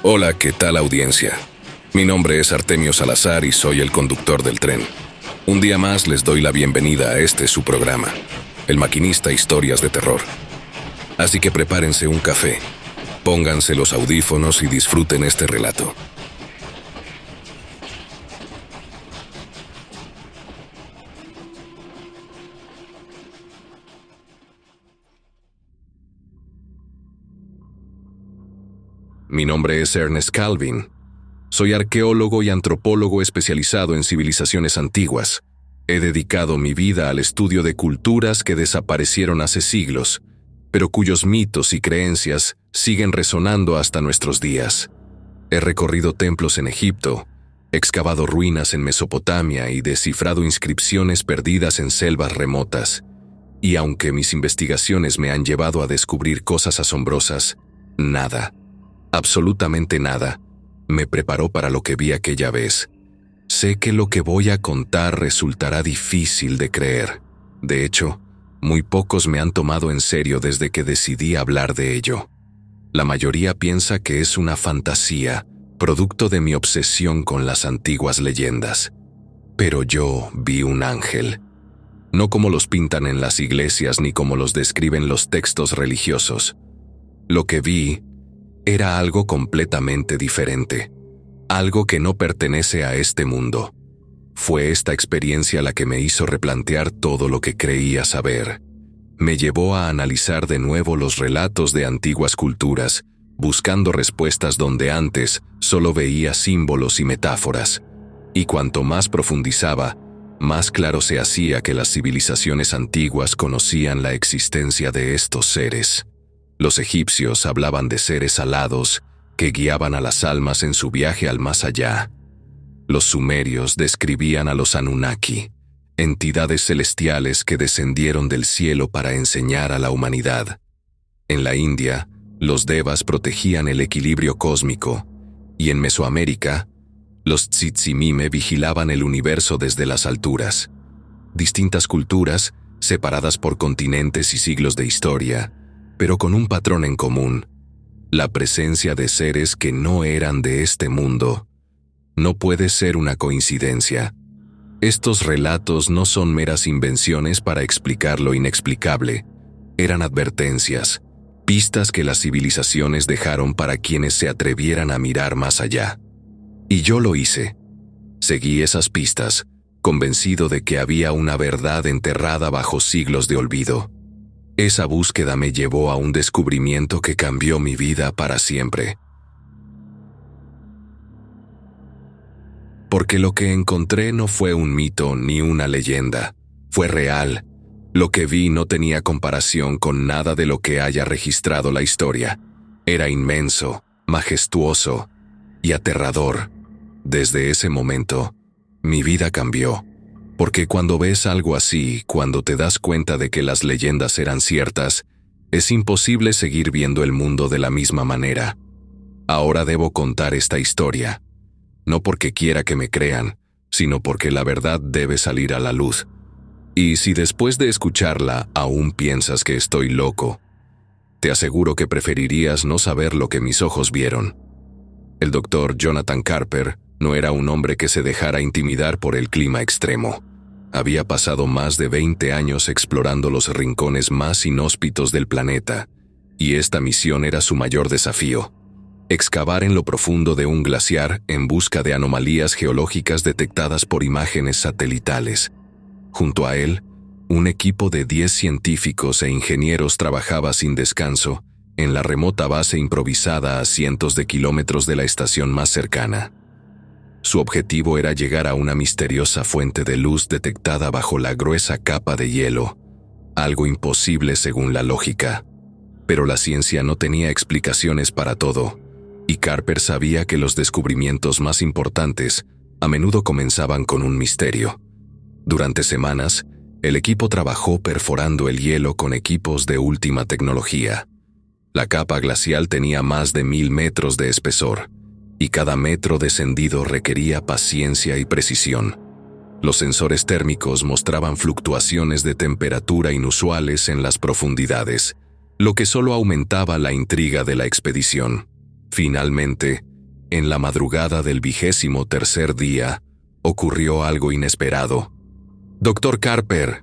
Hola, ¿qué tal audiencia? Mi nombre es Artemio Salazar y soy el conductor del tren. Un día más les doy la bienvenida a este su programa, El Maquinista Historias de Terror. Así que prepárense un café, pónganse los audífonos y disfruten este relato. Mi nombre es Ernest Calvin. Soy arqueólogo y antropólogo especializado en civilizaciones antiguas. He dedicado mi vida al estudio de culturas que desaparecieron hace siglos, pero cuyos mitos y creencias siguen resonando hasta nuestros días. He recorrido templos en Egipto, excavado ruinas en Mesopotamia y descifrado inscripciones perdidas en selvas remotas. Y aunque mis investigaciones me han llevado a descubrir cosas asombrosas, nada, absolutamente nada, me preparó para lo que vi aquella vez. Sé que lo que voy a contar resultará difícil de creer. De hecho, muy pocos me han tomado en serio desde que decidí hablar de ello. La mayoría piensa que es una fantasía, producto de mi obsesión con las antiguas leyendas. Pero yo vi un ángel. No como los pintan en las iglesias ni como los describen los textos religiosos. Lo que vi era algo completamente diferente, algo que no pertenece a este mundo. Fue esta experiencia la que me hizo replantear todo lo que creía saber. Me llevó a analizar de nuevo los relatos de antiguas culturas, buscando respuestas donde antes solo veía símbolos y metáforas. Y cuanto más profundizaba, más claro se hacía que las civilizaciones antiguas conocían la existencia de estos seres. Los egipcios hablaban de seres alados que guiaban a las almas en su viaje al más allá. Los sumerios describían a los Anunnaki, entidades celestiales que descendieron del cielo para enseñar a la humanidad. En la India, los devas protegían el equilibrio cósmico, y en Mesoamérica, los Tzitzimime vigilaban el universo desde las alturas. Distintas culturas, separadas por continentes y siglos de historia, pero con un patrón en común: la presencia de seres que no eran de este mundo. No puede ser una coincidencia. Estos relatos no son meras invenciones para explicar lo inexplicable. Eran advertencias, pistas que las civilizaciones dejaron para quienes se atrevieran a mirar más allá. Y yo lo hice. Seguí esas pistas, convencido de que había una verdad enterrada bajo siglos de olvido. Esa búsqueda me llevó a un descubrimiento que cambió mi vida para siempre. Porque lo que encontré no fue un mito ni una leyenda, fue real. Lo que vi no tenía comparación con nada de lo que haya registrado la historia. Era inmenso, majestuoso y aterrador. Desde ese momento, mi vida cambió. Porque cuando ves algo así, cuando te das cuenta de que las leyendas eran ciertas, es imposible seguir viendo el mundo de la misma manera. Ahora debo contar esta historia. No porque quiera que me crean, sino porque la verdad debe salir a la luz. Y si después de escucharla aún piensas que estoy loco, te aseguro que preferirías no saber lo que mis ojos vieron. El doctor Jonathan Carper no era un hombre que se dejara intimidar por el clima extremo. Había pasado más de 20 años explorando los rincones más inhóspitos del planeta, y esta misión era su mayor desafío: excavar en lo profundo de un glaciar en busca de anomalías geológicas detectadas por imágenes satelitales. Junto a él, un equipo de 10 científicos e ingenieros trabajaba sin descanso en la remota base improvisada a cientos de kilómetros de la estación más cercana. Su objetivo era llegar a una misteriosa fuente de luz detectada bajo la gruesa capa de hielo, algo imposible según la lógica. Pero la ciencia no tenía explicaciones para todo, y Carper sabía que los descubrimientos más importantes a menudo comenzaban con un misterio. Durante semanas, el equipo trabajó perforando el hielo con equipos de última tecnología. La capa glacial tenía más de 1000 metros de espesor, y cada metro descendido requería paciencia y precisión. Los sensores térmicos mostraban fluctuaciones de temperatura inusuales en las profundidades, lo que solo aumentaba la intriga de la expedición. Finalmente, En la madrugada del 23º día, ocurrió algo inesperado. «Doctor Carper»,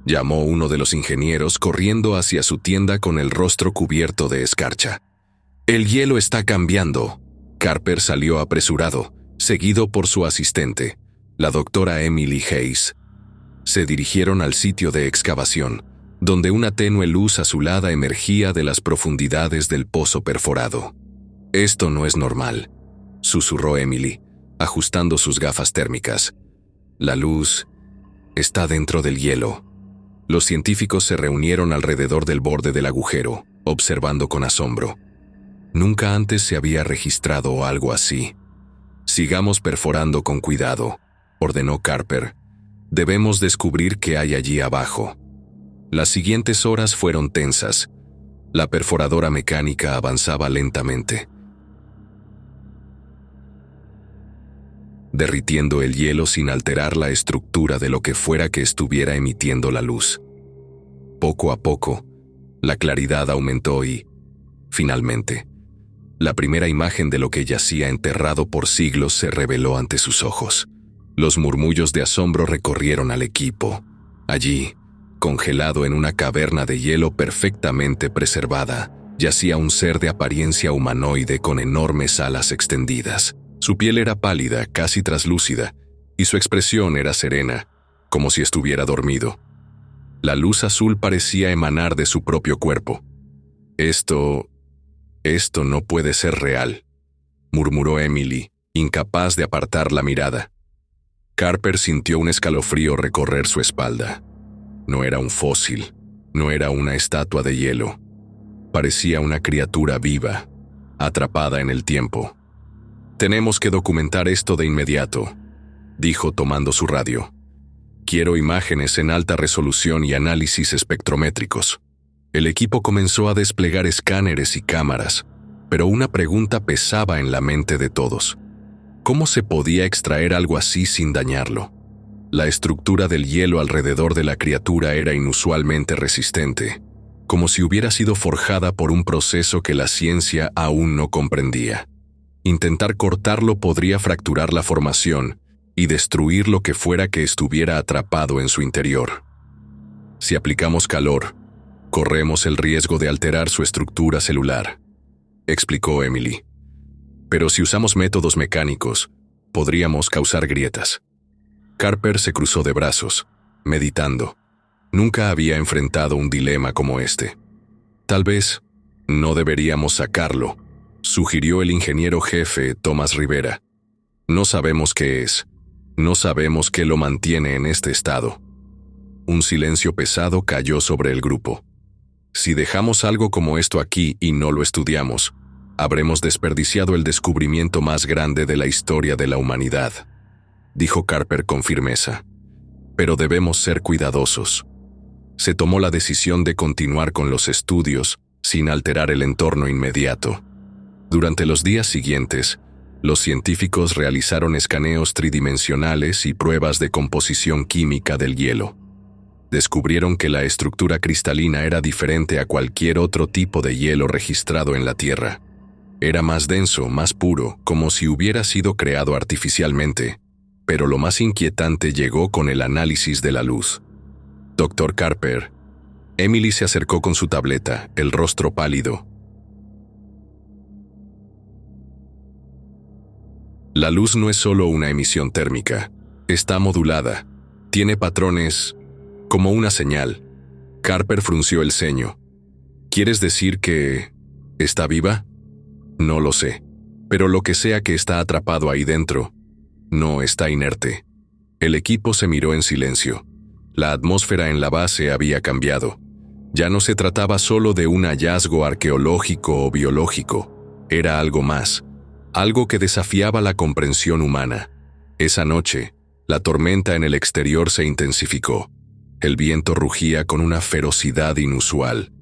llamó uno de los ingenieros corriendo hacia su tienda con el rostro cubierto de escarcha. «El hielo está cambiando». Carper salió apresurado, seguido por su asistente, la doctora Emily Hayes. Se dirigieron al sitio de excavación, donde una tenue luz azulada emergía de las profundidades del pozo perforado. «Esto no es normal», susurró Emily, ajustando sus gafas térmicas. «La luz está dentro del hielo». Los científicos se reunieron alrededor del borde del agujero, observando con asombro. Nunca antes se había registrado algo así. «Sigamos perforando con cuidado», ordenó Carper. «Debemos descubrir qué hay allí abajo». Las siguientes horas fueron tensas. La perforadora mecánica avanzaba lentamente, derritiendo el hielo sin alterar la estructura de lo que fuera que estuviera emitiendo la luz. Poco a poco, la claridad aumentó y, finalmente, la primera imagen de lo que yacía enterrado por siglos se reveló ante sus ojos. Los murmullos de asombro recorrieron al equipo. Allí, congelado en una caverna de hielo perfectamente preservada, yacía un ser de apariencia humanoide con enormes alas extendidas. Su piel era pálida, casi traslúcida, y su expresión era serena, como si estuviera dormido. La luz azul parecía emanar de su propio cuerpo. Esto no puede ser real», murmuró Emily, incapaz de apartar la mirada. Carper sintió un escalofrío recorrer su espalda. No era un fósil, no era una estatua de hielo. Parecía una criatura viva, atrapada en el tiempo. «Tenemos que documentar esto de inmediato», dijo tomando su radio. «Quiero imágenes en alta resolución y análisis espectrométricos». El equipo comenzó a desplegar escáneres y cámaras, pero una pregunta pesaba en la mente de todos. ¿Cómo se podía extraer algo así sin dañarlo? La estructura del hielo alrededor de la criatura era inusualmente resistente, como si hubiera sido forjada por un proceso que la ciencia aún no comprendía. Intentar cortarlo podría fracturar la formación y destruir lo que fuera que estuviera atrapado en su interior. Si aplicamos calor, corremos el riesgo de alterar su estructura celular, explicó Emily. Pero si usamos métodos mecánicos, podríamos causar grietas. Carper se cruzó de brazos, meditando. Nunca había enfrentado un dilema como este. «Tal vez no deberíamos sacarlo», sugirió el ingeniero jefe Tomás Rivera. «No sabemos qué es. No sabemos qué lo mantiene en este estado». Un silencio pesado cayó sobre el grupo. «Si dejamos algo como esto aquí y no lo estudiamos, habremos desperdiciado el descubrimiento más grande de la historia de la humanidad», dijo Carper con firmeza. «Pero debemos ser cuidadosos». Se tomó la decisión de continuar con los estudios sin alterar el entorno inmediato. Durante los días siguientes, los científicos realizaron escaneos tridimensionales y pruebas de composición química del hielo. Descubrieron que la estructura cristalina era diferente a cualquier otro tipo de hielo registrado en la Tierra. Era más denso, más puro, como si hubiera sido creado artificialmente. Pero lo más inquietante llegó con el análisis de la luz. «Doctor Carper». Emily se acercó con su tableta, el rostro pálido. «La luz no es solo una emisión térmica. Está modulada. Tiene patrones como una señal». Carper frunció el ceño. «¿Quieres decir que está viva?» «No lo sé. Pero lo que sea que está atrapado ahí dentro, no está inerte». El equipo se miró en silencio. La atmósfera en la base había cambiado. Ya no se trataba solo de un hallazgo arqueológico o biológico. Era algo más. Algo que desafiaba la comprensión humana. Esa noche, la tormenta en el exterior se intensificó. El viento rugía con una ferocidad inusual,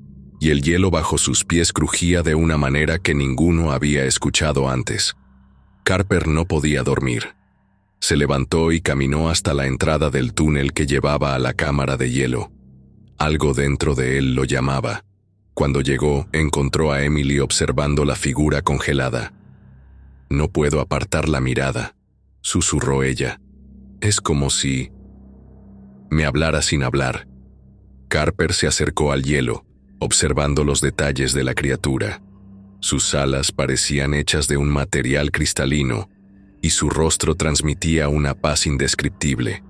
y el hielo bajo sus pies crujía de una manera que ninguno había escuchado antes. Carper no podía dormir. Se levantó y caminó hasta la entrada del túnel que llevaba a la cámara de hielo. Algo dentro de él lo llamaba. Cuando llegó, encontró a Emily observando la figura congelada. No puedo apartar la mirada, susurró ella. Es como si me hablara sin hablar. Carper se acercó al hielo, observando los detalles de la criatura. Sus alas parecían hechas de un material cristalino, y su rostro transmitía una paz indescriptible.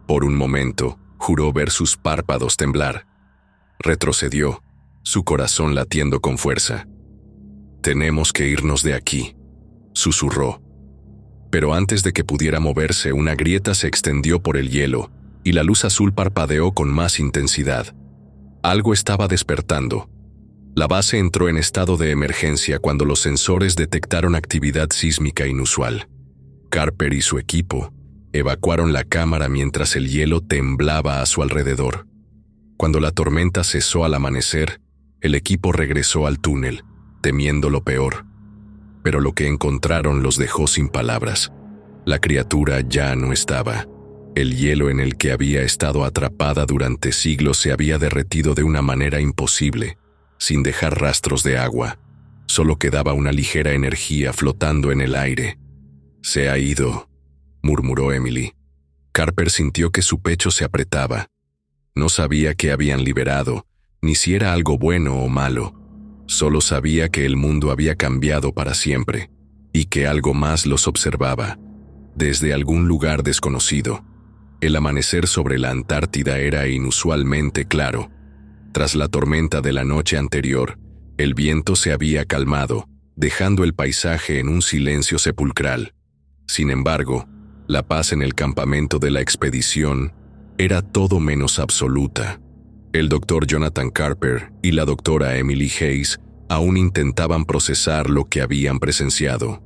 Por un momento, juró ver sus párpados temblar. Retrocedió, su corazón latiendo con fuerza. «Tenemos que irnos de aquí», susurró. Pero antes de que pudiera moverse, una grieta se extendió por el hielo, y la luz azul parpadeó con más intensidad. Algo estaba despertando. La base entró en estado de emergencia cuando los sensores detectaron actividad sísmica inusual. Carper y su equipo evacuaron la cámara mientras el hielo temblaba a su alrededor. Cuando la tormenta cesó al amanecer, el equipo regresó al túnel, temiendo lo peor. Pero lo que encontraron los dejó sin palabras. La criatura ya no estaba. El hielo en el que había estado atrapada durante siglos se había derretido de una manera imposible, sin dejar rastros de agua. Solo quedaba una ligera energía flotando en el aire. «Se ha ido», murmuró Emily. Carper sintió que su pecho se apretaba. No sabía qué habían liberado, ni si era algo bueno o malo. Solo sabía que el mundo había cambiado para siempre, y que algo más los observaba, desde algún lugar desconocido. El amanecer sobre la Antártida era inusualmente claro. Tras la tormenta de la noche anterior, el viento se había calmado, dejando el paisaje en un silencio sepulcral. Sin embargo, la paz en el campamento de la expedición era todo menos absoluta. El doctor Jonathan Carper y la doctora Emily Hayes aún intentaban procesar lo que habían presenciado.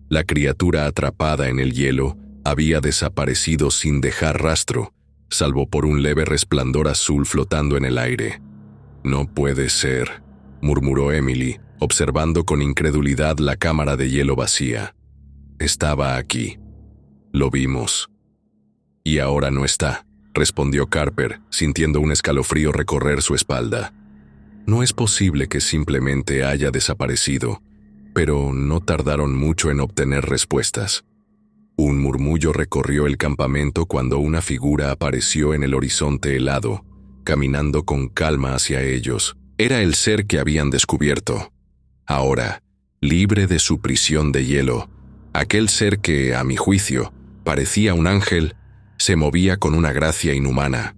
La criatura atrapada en el hielo había desaparecido sin dejar rastro, salvo por un leve resplandor azul flotando en el aire. «No puede ser», murmuró Emily, observando con incredulidad la cámara de hielo vacía. «Estaba aquí. Lo vimos». «Y ahora no está», respondió Carper, sintiendo un escalofrío recorrer su espalda. «No es posible que simplemente haya desaparecido», pero no tardaron mucho en obtener respuestas. Un murmullo recorrió el campamento cuando una figura apareció en el horizonte helado, caminando con calma hacia ellos. Era el ser que habían descubierto. Ahora, libre de su prisión de hielo, aquel ser que, a mi juicio, parecía un ángel, se movía con una gracia inhumana.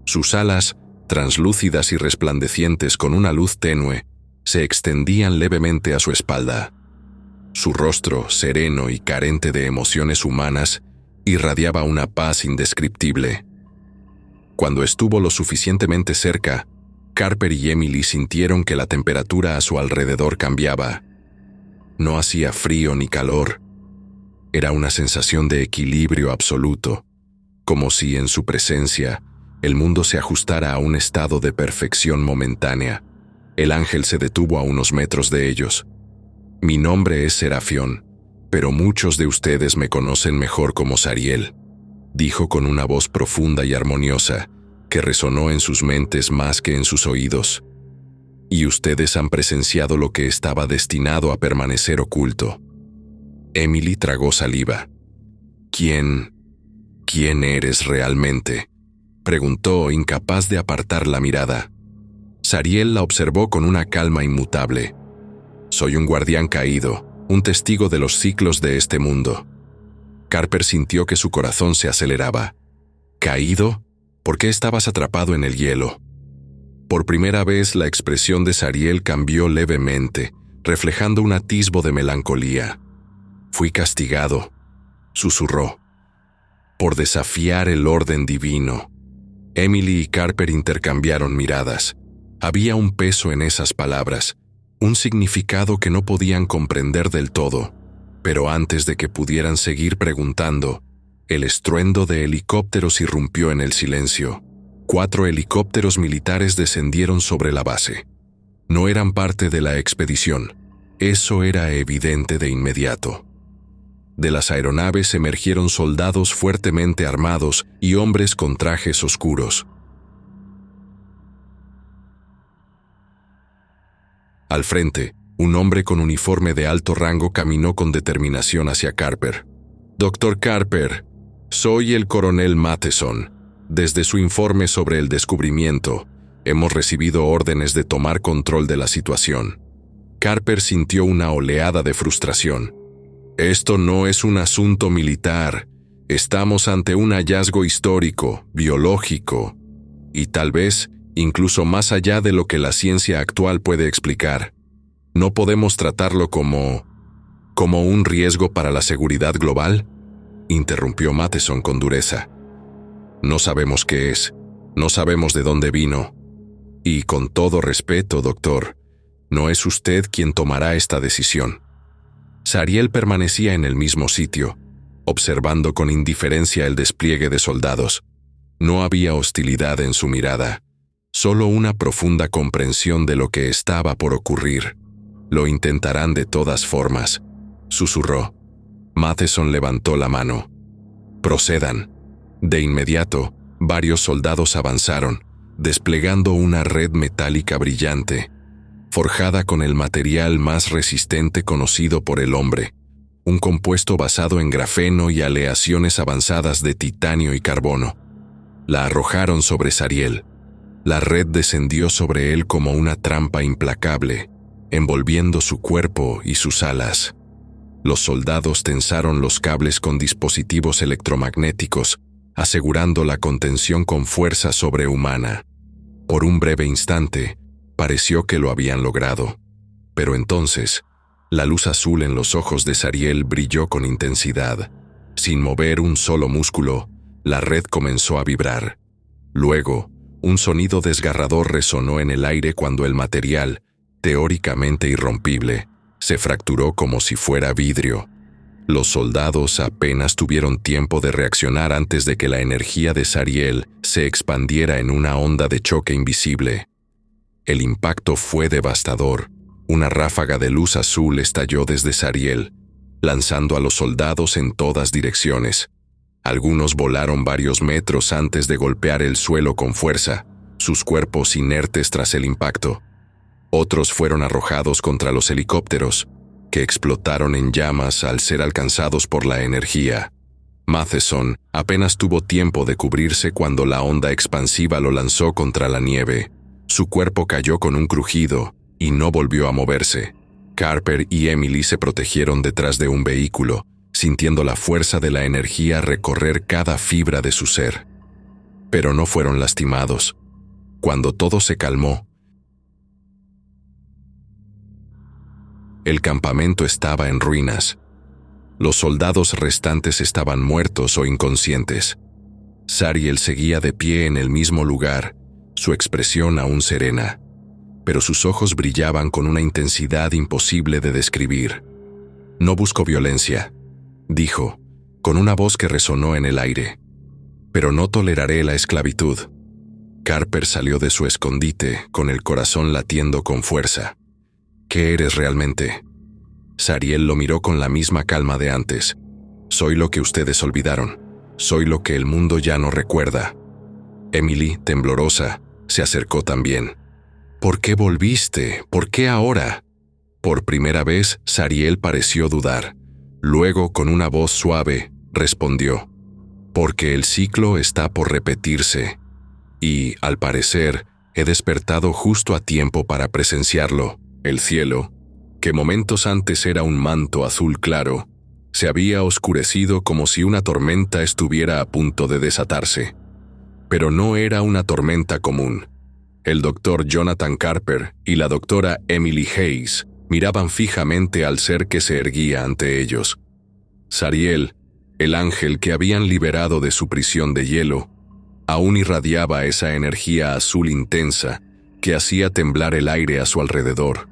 Sus alas, translúcidas y resplandecientes con una luz tenue, se extendían levemente a su espalda. Su rostro, sereno y carente de emociones humanas, irradiaba una paz indescriptible. Cuando estuvo lo suficientemente cerca, Carper y Emily sintieron que la temperatura a su alrededor cambiaba. No hacía frío ni calor. Era una sensación de equilibrio absoluto, como si en su presencia el mundo se ajustara a un estado de perfección momentánea. El ángel se detuvo a unos metros de ellos. «Mi nombre es Serafión, pero muchos de ustedes me conocen mejor como Sariel», dijo con una voz profunda y armoniosa, que resonó en sus mentes más que en sus oídos. «Y ustedes han presenciado lo que estaba destinado a permanecer oculto». Emily tragó saliva. «¿Quién eres realmente?», preguntó, incapaz de apartar la mirada. Sariel la observó con una calma inmutable. «Soy un guardián caído, un testigo de los ciclos de este mundo». Carper sintió que su corazón se aceleraba. «¿Caído? ¿Por qué estabas atrapado en el hielo?». Por primera vez la expresión de Sariel cambió levemente, reflejando un atisbo de melancolía. «Fui castigado», susurró, «por desafiar el orden divino». Emily y Carper intercambiaron miradas. Había un peso en esas palabras, un significado que no podían comprender del todo, pero antes de que pudieran seguir preguntando, el estruendo de helicópteros irrumpió en el silencio. 4 helicópteros militares descendieron sobre la base. No eran parte de la expedición, eso era evidente de inmediato. De las aeronaves emergieron soldados fuertemente armados y hombres con trajes oscuros. Al frente, un hombre con uniforme de alto rango caminó con determinación hacia Carper. «Dr. Carper, soy el coronel Matheson. Desde su informe sobre el descubrimiento, hemos recibido órdenes de tomar control de la situación». Carper sintió una oleada de frustración. «Esto no es un asunto militar. Estamos ante un hallazgo histórico, biológico, y tal vez incluso más allá de lo que la ciencia actual puede explicar. ¿No podemos tratarlo como un riesgo para la seguridad global?», interrumpió Matheson con dureza. «No sabemos qué es, no sabemos de dónde vino. Y con todo respeto, doctor, no es usted quien tomará esta decisión». Sariel permanecía en el mismo sitio, observando con indiferencia el despliegue de soldados. No había hostilidad en su mirada, solo una profunda comprensión de lo que estaba por ocurrir. «Lo intentarán de todas formas», susurró. Matheson levantó la mano. «Procedan». De inmediato, varios soldados avanzaron, desplegando una red metálica brillante, forjada con el material más resistente conocido por el hombre, un compuesto basado en grafeno y aleaciones avanzadas de titanio y carbono. La arrojaron sobre Sariel. La red descendió sobre él como una trampa implacable, envolviendo su cuerpo y sus alas. Los soldados tensaron los cables con dispositivos electromagnéticos, asegurando la contención con fuerza sobrehumana. Por un breve instante, pareció que lo habían logrado. Pero entonces, la luz azul en los ojos de Sariel brilló con intensidad. Sin mover un solo músculo, la red comenzó a vibrar. Luego, un sonido desgarrador resonó en el aire cuando el material, teóricamente irrompible, se fracturó como si fuera vidrio. Los soldados apenas tuvieron tiempo de reaccionar antes de que la energía de Sariel se expandiera en una onda de choque invisible. El impacto fue devastador. Una ráfaga de luz azul estalló desde Sariel, lanzando a los soldados en todas direcciones. Algunos volaron varios metros antes de golpear el suelo con fuerza, sus cuerpos inertes tras el impacto. Otros fueron arrojados contra los helicópteros, que explotaron en llamas al ser alcanzados por la energía. Matheson apenas tuvo tiempo de cubrirse cuando la onda expansiva lo lanzó contra la nieve. Su cuerpo cayó con un crujido y no volvió a moverse. Carper y Emily se protegieron detrás de un vehículo, sintiendo la fuerza de la energía recorrer cada fibra de su ser. Pero no fueron lastimados. Cuando todo se calmó, el campamento estaba en ruinas. Los soldados restantes estaban muertos o inconscientes. Sariel seguía de pie en el mismo lugar, su expresión aún serena, pero sus ojos brillaban con una intensidad imposible de describir. «No busco violencia», dijo, con una voz que resonó en el aire, «pero no toleraré la esclavitud». Carper salió de su escondite con el corazón latiendo con fuerza. «¿Qué eres realmente?». Sariel lo miró con la misma calma de antes. «Soy lo que ustedes olvidaron. Soy lo que el mundo ya no recuerda». Emily, temblorosa, se acercó también. «¿Por qué volviste? ¿Por qué ahora?». Por primera vez, Sariel pareció dudar. Luego, con una voz suave, respondió: «Porque el ciclo está por repetirse. Y, al parecer, he despertado justo a tiempo para presenciarlo». El cielo, que momentos antes era un manto azul claro, se había oscurecido como si una tormenta estuviera a punto de desatarse. Pero no era una tormenta común. El doctor Jonathan Carper y la doctora Emily Hayes miraban fijamente al ser que se erguía ante ellos. Sariel, el ángel que habían liberado de su prisión de hielo, aún irradiaba esa energía azul intensa que hacía temblar el aire a su alrededor.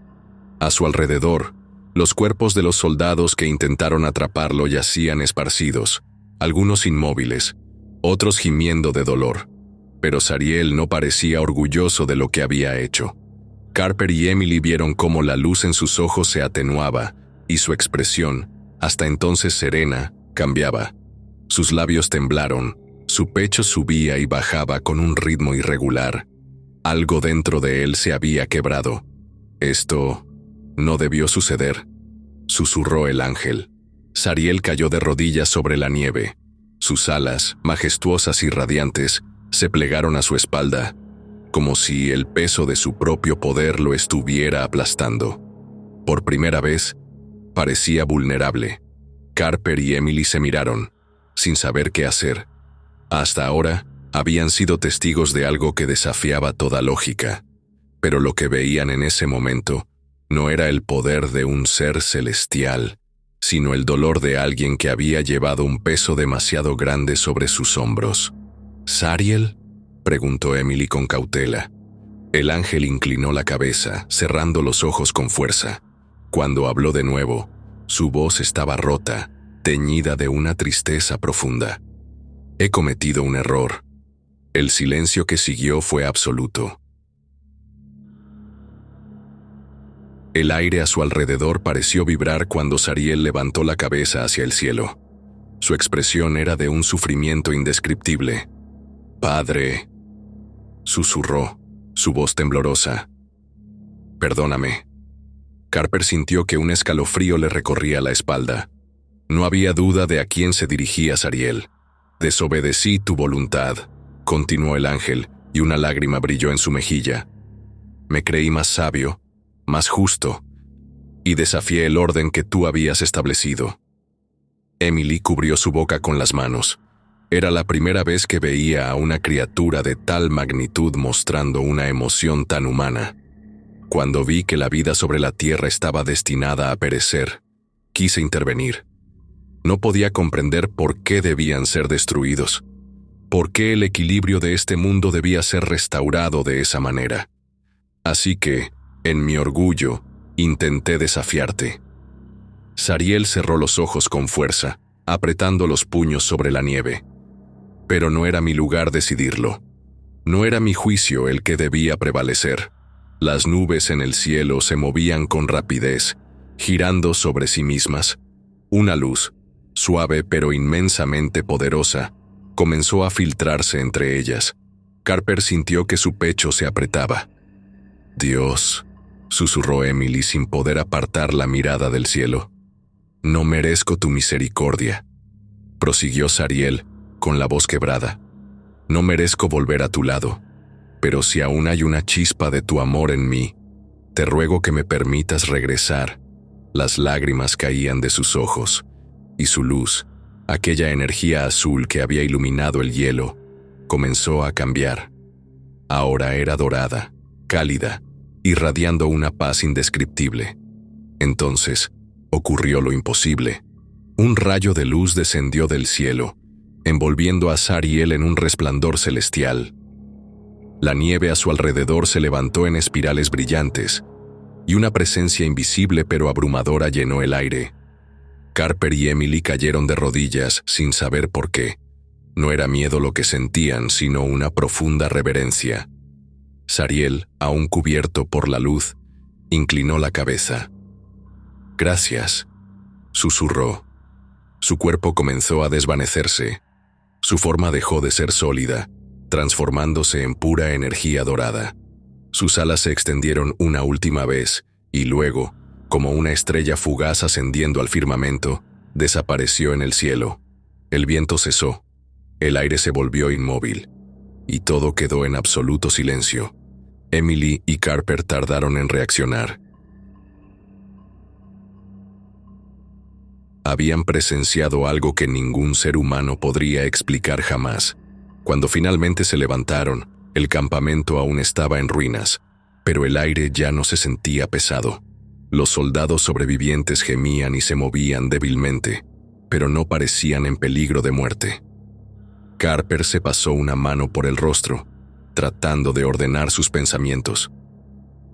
A su alrededor, los cuerpos de los soldados que intentaron atraparlo yacían esparcidos, algunos inmóviles, otros gimiendo de dolor. Pero Sariel no parecía orgulloso de lo que había hecho. Carper y Emily vieron cómo la luz en sus ojos se atenuaba y su expresión, hasta entonces serena, cambiaba. Sus labios temblaron, su pecho subía y bajaba con un ritmo irregular. Algo dentro de él se había quebrado. Esto No debió suceder, susurró el ángel. Zariel cayó de rodillas sobre la nieve. Sus alas, majestuosas y radiantes, se plegaron a su espalda, como si el peso de su propio poder lo estuviera aplastando. Por primera vez, parecía vulnerable. Carper y Emily se miraron, sin saber qué hacer. Hasta ahora, habían sido testigos de algo que desafiaba toda lógica, pero lo que veían en ese momento no era el poder de un ser celestial, sino el dolor de alguien que había llevado un peso demasiado grande sobre sus hombros. ¿Zariel?, preguntó Emily con cautela. El ángel inclinó la cabeza, cerrando los ojos con fuerza. Cuando habló de nuevo, su voz estaba rota, teñida de una tristeza profunda. He cometido un error. El silencio que siguió fue absoluto. El aire a su alrededor pareció vibrar cuando Zariel levantó la cabeza hacia el cielo. Su expresión era de un sufrimiento indescriptible. «Padre», susurró, su voz temblorosa. «Perdóname». Carper sintió que un escalofrío le recorría la espalda. No había duda de a quién se dirigía Zariel. «Desobedecí tu voluntad», continuó el ángel, y una lágrima brilló en su mejilla. «Me creí más sabio, más justo, y desafié el orden que tú habías establecido». Emily cubrió su boca con las manos. Era la primera vez que veía a una criatura de tal magnitud mostrando una emoción tan humana. Cuando vi que la vida sobre la tierra estaba destinada a perecer, quise intervenir. No podía comprender por qué debían ser destruidos, por qué el equilibrio de este mundo debía ser restaurado de esa manera. Así que, en mi orgullo, intenté desafiarte. Zariel cerró los ojos con fuerza, apretando los puños sobre la nieve. Pero no era mi lugar decidirlo. No era mi juicio el que debía prevalecer. Las nubes en el cielo se movían con rapidez, girando sobre sí mismas. Una luz, suave pero inmensamente poderosa, comenzó a filtrarse entre ellas. Carper sintió que su pecho se apretaba. «Dios», susurró Emily sin poder apartar la mirada del cielo. «No merezco tu misericordia», prosiguió Zariel, con la voz quebrada. «No merezco volver a tu lado, pero si aún hay una chispa de tu amor en mí, te ruego que me permitas regresar». Las lágrimas caían de sus ojos, y su luz, aquella energía azul que había iluminado el hielo, comenzó a cambiar. Ahora era dorada, cálida, irradiando una paz indescriptible. Entonces, ocurrió lo imposible. Un rayo de luz descendió del cielo, envolviendo a Zariel en un resplandor celestial. La nieve a su alrededor se levantó en espirales brillantes, y una presencia invisible pero abrumadora llenó el aire. Carper y Emily cayeron de rodillas sin saber por qué. No era miedo lo que sentían, sino una profunda reverencia. Zariel, aún cubierto por la luz, inclinó la cabeza. «Gracias», susurró. Su cuerpo comenzó a desvanecerse. Su forma dejó de ser sólida, transformándose en pura energía dorada. Sus alas se extendieron una última vez, y luego, como una estrella fugaz ascendiendo al firmamento, desapareció en el cielo. El viento cesó, el aire se volvió inmóvil, y todo quedó en absoluto silencio. Emily y Carper tardaron en reaccionar. Habían presenciado algo que ningún ser humano podría explicar jamás. Cuando finalmente se levantaron, el campamento aún estaba en ruinas, pero el aire ya no se sentía pesado. Los soldados sobrevivientes gemían y se movían débilmente, pero no parecían en peligro de muerte. Carper se pasó una mano por el rostro, tratando de ordenar sus pensamientos.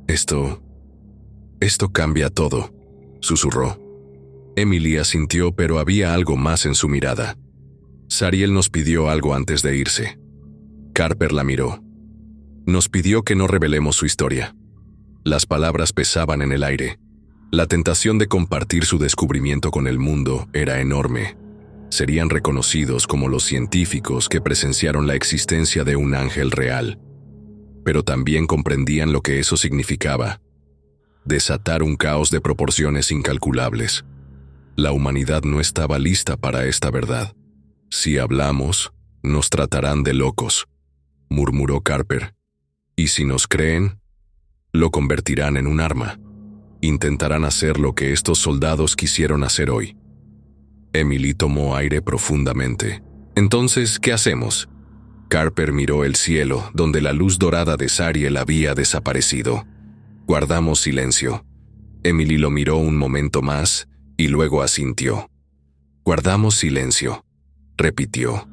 Esto cambia todo», susurró. Emily asintió, pero había algo más en su mirada. «Zariel nos pidió algo antes de irse». Carper la miró. «Nos pidió que no revelemos su historia». Las palabras pesaban en el aire. La tentación de compartir su descubrimiento con el mundo era enorme. Serían reconocidos como los científicos que presenciaron la existencia de un ángel real. Pero también comprendían lo que eso significaba. desatar un caos de proporciones incalculables. La humanidad no estaba lista para esta verdad. Si hablamos, nos tratarán de locos, murmuró Carper. Y si nos creen, lo convertirán en un arma. Intentarán hacer lo que estos soldados quisieron hacer hoy. Emily tomó aire profundamente. Entonces, ¿qué hacemos? Carper miró el cielo, donde la luz dorada de Zariel había desaparecido. Guardamos silencio. Emily lo miró un momento más y luego asintió. Guardamos silencio, repitió.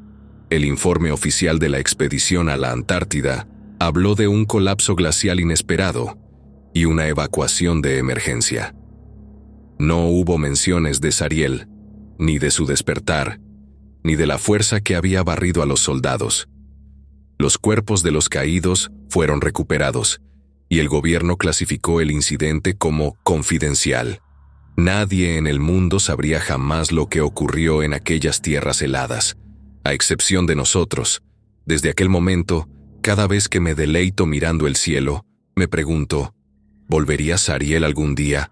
El informe oficial de la expedición a la Antártida habló de un colapso glacial inesperado y una evacuación de emergencia. No hubo menciones de Zariel, ni de su despertar, ni de la fuerza que había barrido a los soldados. Los cuerpos de los caídos fueron recuperados, y el gobierno clasificó el incidente como confidencial. Nadie en el mundo sabría jamás lo que ocurrió en aquellas tierras heladas, a excepción de nosotros. Desde aquel momento, cada vez que me deleito mirando el cielo, me pregunto, ¿volvería Zariel algún día